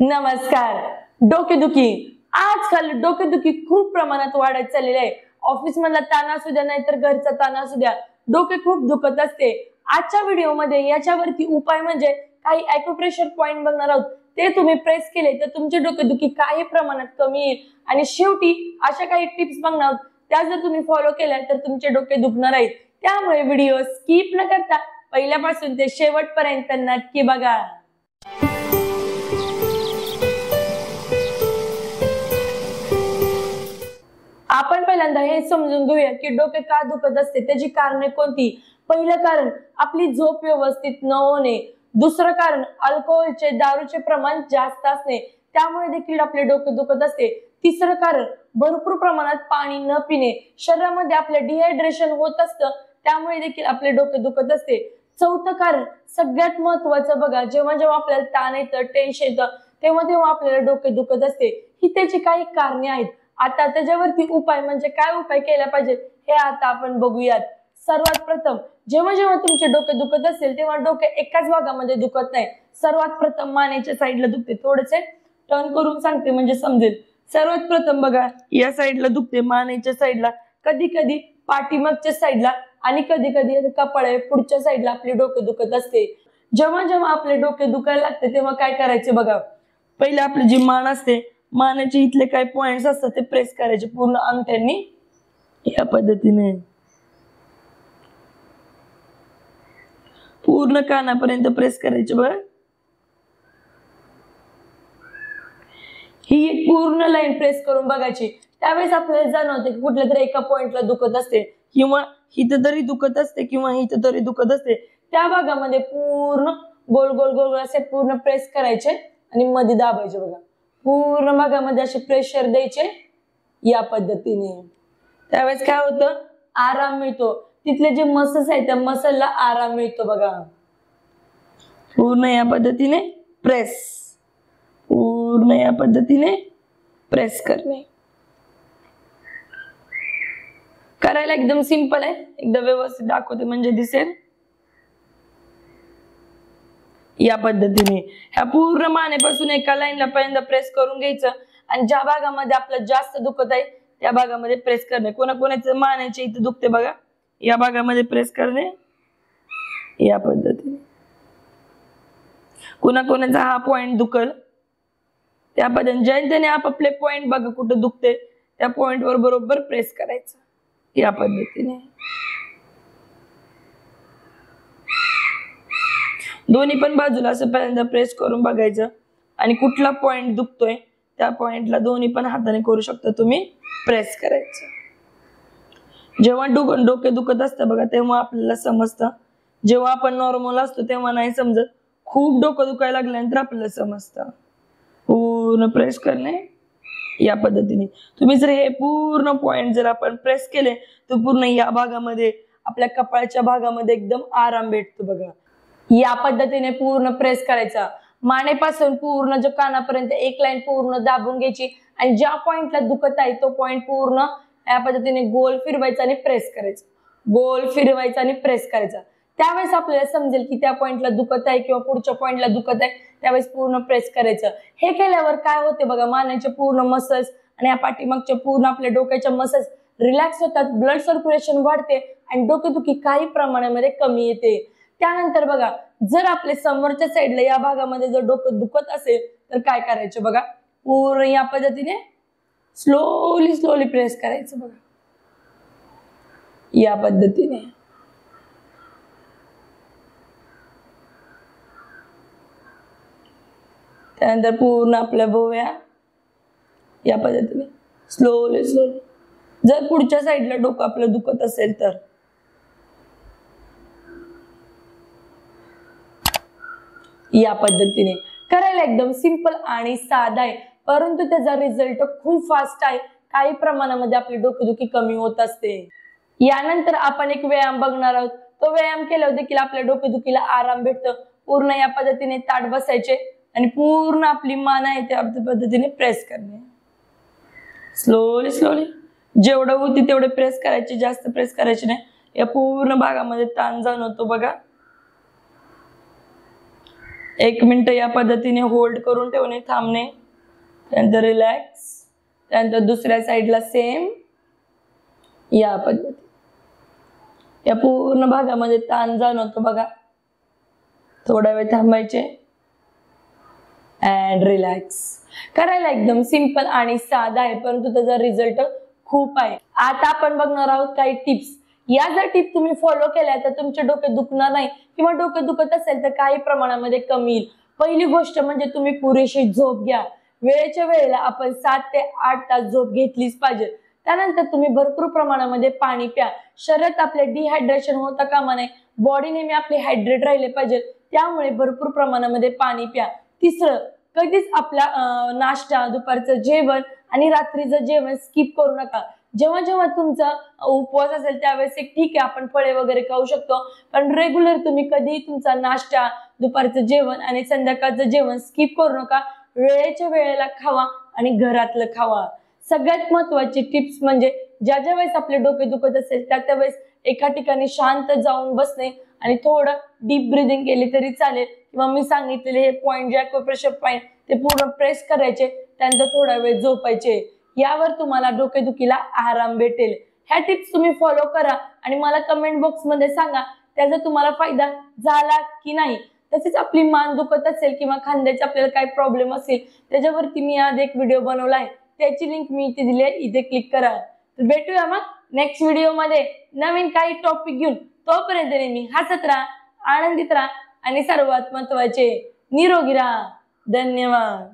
नमस्कार. डोकेदुखी आजकाल डोकेदुखी खूप प्रमाणात वाढत चाललेली आहे. ऑफिस मधला ताण असू द्या नाहीतर घरचा ताण असू द्या, डोके खूप दुखत असते. आजच्या व्हिडिओमध्ये याच्यावरती उपाय म्हणजे काही ॲक्युप्रेशर पॉइंट बघणार आहोत. ते तुम्ही प्रेस केले तर तुमचे डोकेदुखी काही प्रमाणात कमी येईल. आणि शेवटी अशा काही टिप्स बघणार आहोत, त्या जर तुम्ही फॉलो केल्या तर तुमचे डोके दुखणार आहेत. त्यामुळे व्हिडिओ स्किप न करता पहिल्यापासून ते शेवटपर्यंत नक्की बघा. आपण पहिल्यांदा हे समजून घेऊया की डोके का दुखत असते, त्याची कारणे कोणती. पहिलं कारण आपली झोप व्यवस्थित न होणे. दुसरं कारण अल्कोहोलचे दारूचे प्रमाण जास्त असणे, त्यामुळे देखील आपले डोके दुखत असते. तिसरं कारण भरपूर प्रमाणात पाणी न पिणे. शरीरामध्ये आपले डिहायड्रेशन होत असतं, त्यामुळे देखील आपले डोके दुखत असते. चौथं कारण सगळ्यात महत्वाचं बघा, जेव्हा जेव्हा आपल्याला ताण येतं, टेन्शन येतं, तेव्हा तेव्हा आपल्याला डोके दुखत असते. ही त्याची काही कारणे आहेत. आता त्याच्यावरती उपाय म्हणजे काय उपाय केला पाहिजे हे आता आपण बघूयात. सर्वात प्रथम जेव्हा जेव्हा तुमचे डोके दुखत असेल तेव्हा डोके एकाच भागामध्ये दुखत नाही. सर्वात प्रथम मानेच्या साईडला दुखते. थोडेसे टर्न करून सांगते म्हणजे समजेल. सर्वात प्रथम बघा, या साईडला दुखते, मानेच्या साईडला, कधी कधी पाठीमागच्या साईडला, आणि कधी कधी कपाळ पुढच्या साईडला आपले डोके दुखत असते. जेव्हा जेव्हा आपले डोके दुखायला लागते तेव्हा काय करायचे बघा. पहिले आपली जी मान असते, मानेचे इथले काही पॉइंट्स असतात ते प्रेस करायचे पूर्ण अंगठ्यांनी या पद्धतीने पूर्ण कानापर्यंत प्रेस करायचे बघा. ही एक पूर्ण लाईन प्रेस करून बघायची. त्यावेळेस आपल्याला जाणवते की कुठल्या तरी एका पॉइंटला दुखत असते, किंवा इथं तरी दुखत असते, किंवा इथं तरी दुखत असते. त्या भागामध्ये पूर्ण गोल गोल गोल असे पूर्ण प्रेस करायचे आणि मध्ये दाबायचे बघा. पूर्ण भागामध्ये असे प्रेशर द्यायचे या पद्धतीने. त्यावेळेस काय होतं, आराम मिळतो. तिथले जे मसल्स आहेत त्या मसलला आराम मिळतो बघा. पूर्ण या पद्धतीने प्रेस, पूर्ण या पद्धतीने प्रेस करणे. करायला एकदम सिंपल आहे, एकदम व्यवस्थित दाखवते म्हणजे दिसेल. या पद्धतीने ह्या पूर्ण मानेपासून एका लाईनला पहिल्यांदा प्रेस करून घ्यायचं, आणि ज्या भागामध्ये आपलं जास्त दुखत आहे त्या भागामध्ये प्रेस करणे. कोणाकोणाचं मानेचे इथे दुखते बघा, या भागामध्ये प्रेस करणे या पद्धतीने. कोणाकोणाचा हा पॉइंट दुखल त्या पद्धतीने ज्याने आपापले पॉइंट बघा कुठं दुखते त्या पॉइंट वर बरोबर प्रेस करायचं या पद्धतीने. दोन्ही पण बाजूला असं पहिल्यांदा प्रेस करून बघायचं, आणि कुठला पॉइंट दुखतोय त्या पॉइंटला दोन्ही पण हाताने करू शकता तुम्ही प्रेस करायचं. जेव्हा डोके दुखत असतं बघा तेव्हा आपल्याला समजतं. जेव्हा आपण नॉर्मल असतो तेव्हा नाही समजत. खूप डोकं दुखायला लागल्यानंतर आपल्याला समजतं. पूर्ण प्रेस करणे या पद्धतीने. तुम्ही जर हे पूर्ण पॉइंट जर आपण प्रेस केले तर पूर्ण या भागामध्ये आपल्या कपाळच्या भागामध्ये एकदम आराम भेटतो बघा. या पद्धतीने पूर्ण प्रेस करायचा. मानेपासून पूर्ण जो कानापर्यंत एक लाईन पूर्ण दाबून घ्यायची, आणि ज्या पॉइंटला दुखत आहे तो पॉइंट पूर्ण या पद्धतीने गोल फिरवायचा आणि प्रेस करायचा, गोल फिरवायचा आणि प्रेस करायचा. त्यावेळेस आपल्याला समजेल की त्या पॉइंटला दुखत आहे किंवा पुढच्या पॉइंटला दुखत आहे. त्यावेळेस पूर्ण प्रेस करायचं. हे केल्यावर काय होते बघा, मानेचे पूर्ण मसल्स आणि या पाठीमागच्या पूर्ण आपल्या डोक्याच्या मसल्स रिलॅक्स होतात, ब्लड सर्क्युलेशन वाढते, आणि डोकेदुखी काही प्रमाणामध्ये कमी येते. त्यानंतर बघा, जर आपले समोरच्या साईडला या भागामध्ये जर डोकं दुखत असेल तर काय करायचं बघा. पूर्ण या पद्धतीने स्लोली स्लोली प्रेस करायचं बघा या पद्धतीने. त्यानंतर पूर्ण आपल्या भोवया या पद्धतीने स्लोली स्लोली. जर पुढच्या साईडला डोकं आपलं दुखत असेल तर या पद्धतीने करायला एकदम सिंपल आणि साधा आहे, परंतु त्याचा रिझल्ट खूप फास्ट आहे. काही प्रमाणामध्ये आपली डोकेदुखी कमी होत असते. यानंतर आपण एक व्यायाम बघणार आहोत. तो व्यायाम केल्यावर देखील आपल्या डोकेदुखीला आराम भेटतो. पूर्ण या पद्धतीने ताठ बसायचे आणि पूर्ण आपली मान आहे त्या पद्धतीने प्रेस करणे. स्लोली स्लोली जेवढं होती तेवढे प्रेस करायचे, जास्त प्रेस करायचे नाही. या पूर्ण भागामध्ये ताण जाणवतो बघा. 1 मिनिट या पद्धतीने होल्ड करून ठेवणे, थांबणे, त्यानंतर रिलॅक्स, त्यानंतर दुसऱ्या साईडला सेम या पद्धती. या पूर्ण भागामध्ये ताण जाणवतो बघा. थोडा वेळ थांबायचे अँड रिलॅक्स. करायला एकदम सिंपल आणि साधा आहे, परंतु त्याचा रिझल्ट खूप आहे. आता आपण बघणार आहोत काही टिप्स. या जर टिप तुम्ही फॉलो केल्या तर तुमचे डोके दुखणार नाही, किंवा डोके दुखत असेल तर काही प्रमाणामध्ये कमी येईल. पहिली गोष्ट म्हणजे तुम्ही पुरेशी झोप घ्या. वेळेच्या वेळेला आपण 7 ते 8 तास झोप घेतलीच पाहिजे. त्यानंतर तुम्ही भरपूर प्रमाणामध्ये पाणी प्या. शरीरात आपले डिहायड्रेशन होता कामा नये. बॉडी नेहमी आपली हायड्रेट राहिले पाहिजे, त्यामुळे भरपूर प्रमाणामध्ये पाणी प्या. तिसरं, कधीच आपला नाश्ता, दुपारचं जेवण आणि रात्रीचं जेवण स्किप करू नका. जेव्हा जेव्हा तुमचा उपवास असेल त्यावेळेस एक ठीक आहे, आपण फळे वगैरे खाऊ शकतो, पण रेग्युलर तुम्ही कधीही तुमचा नाश्ता, दुपारचं जेवण आणि संध्याकाळचं जेवण स्किप करू नका. वेळेच्या वेळेला खावा आणि घरातलं खावा. सगळ्यात महत्वाची टिप्स म्हणजे ज्या ज्या वेळेस आपले डोके दुखत असेल त्या वेळेस एका ठिकाणी शांत जाऊन बसणे आणि थोडं डीप ब्रिदिंग केली तरी चालेल, किंवा मी सांगितलेले हे पॉइंट जे ॲक्युप्रेशर पॉइंट ते पूर्ण प्रेस करायचे, त्यानंतर थोडा वेळ झोपायचे. यावर तुम्हाला डोकेदुखीला आराम भेटेल. ह्या टिप्स तुम्ही फॉलो करा आणि मला कमेंट बॉक्स मध्ये सांगा त्याचा तुम्हाला फायदा झाला की नाही. तसेच आपली मान दुखत असेल किंवा खांद्याचे आपल्याला काही प्रॉब्लेम असेल त्याच्यावरती मी आज एक व्हिडिओ बनवलाय, त्याची लिंक मी इथे दिली आहे, इथे क्लिक करा. तर भेटूया मग नेक्स्ट व्हिडिओ मध्ये नवीन काही टॉपिक घेऊन. तोपर्यंत नेहमी हसत राहा, आनंदित राहा आणि सर्वात महत्वाचे निरोगी राहा. धन्यवाद.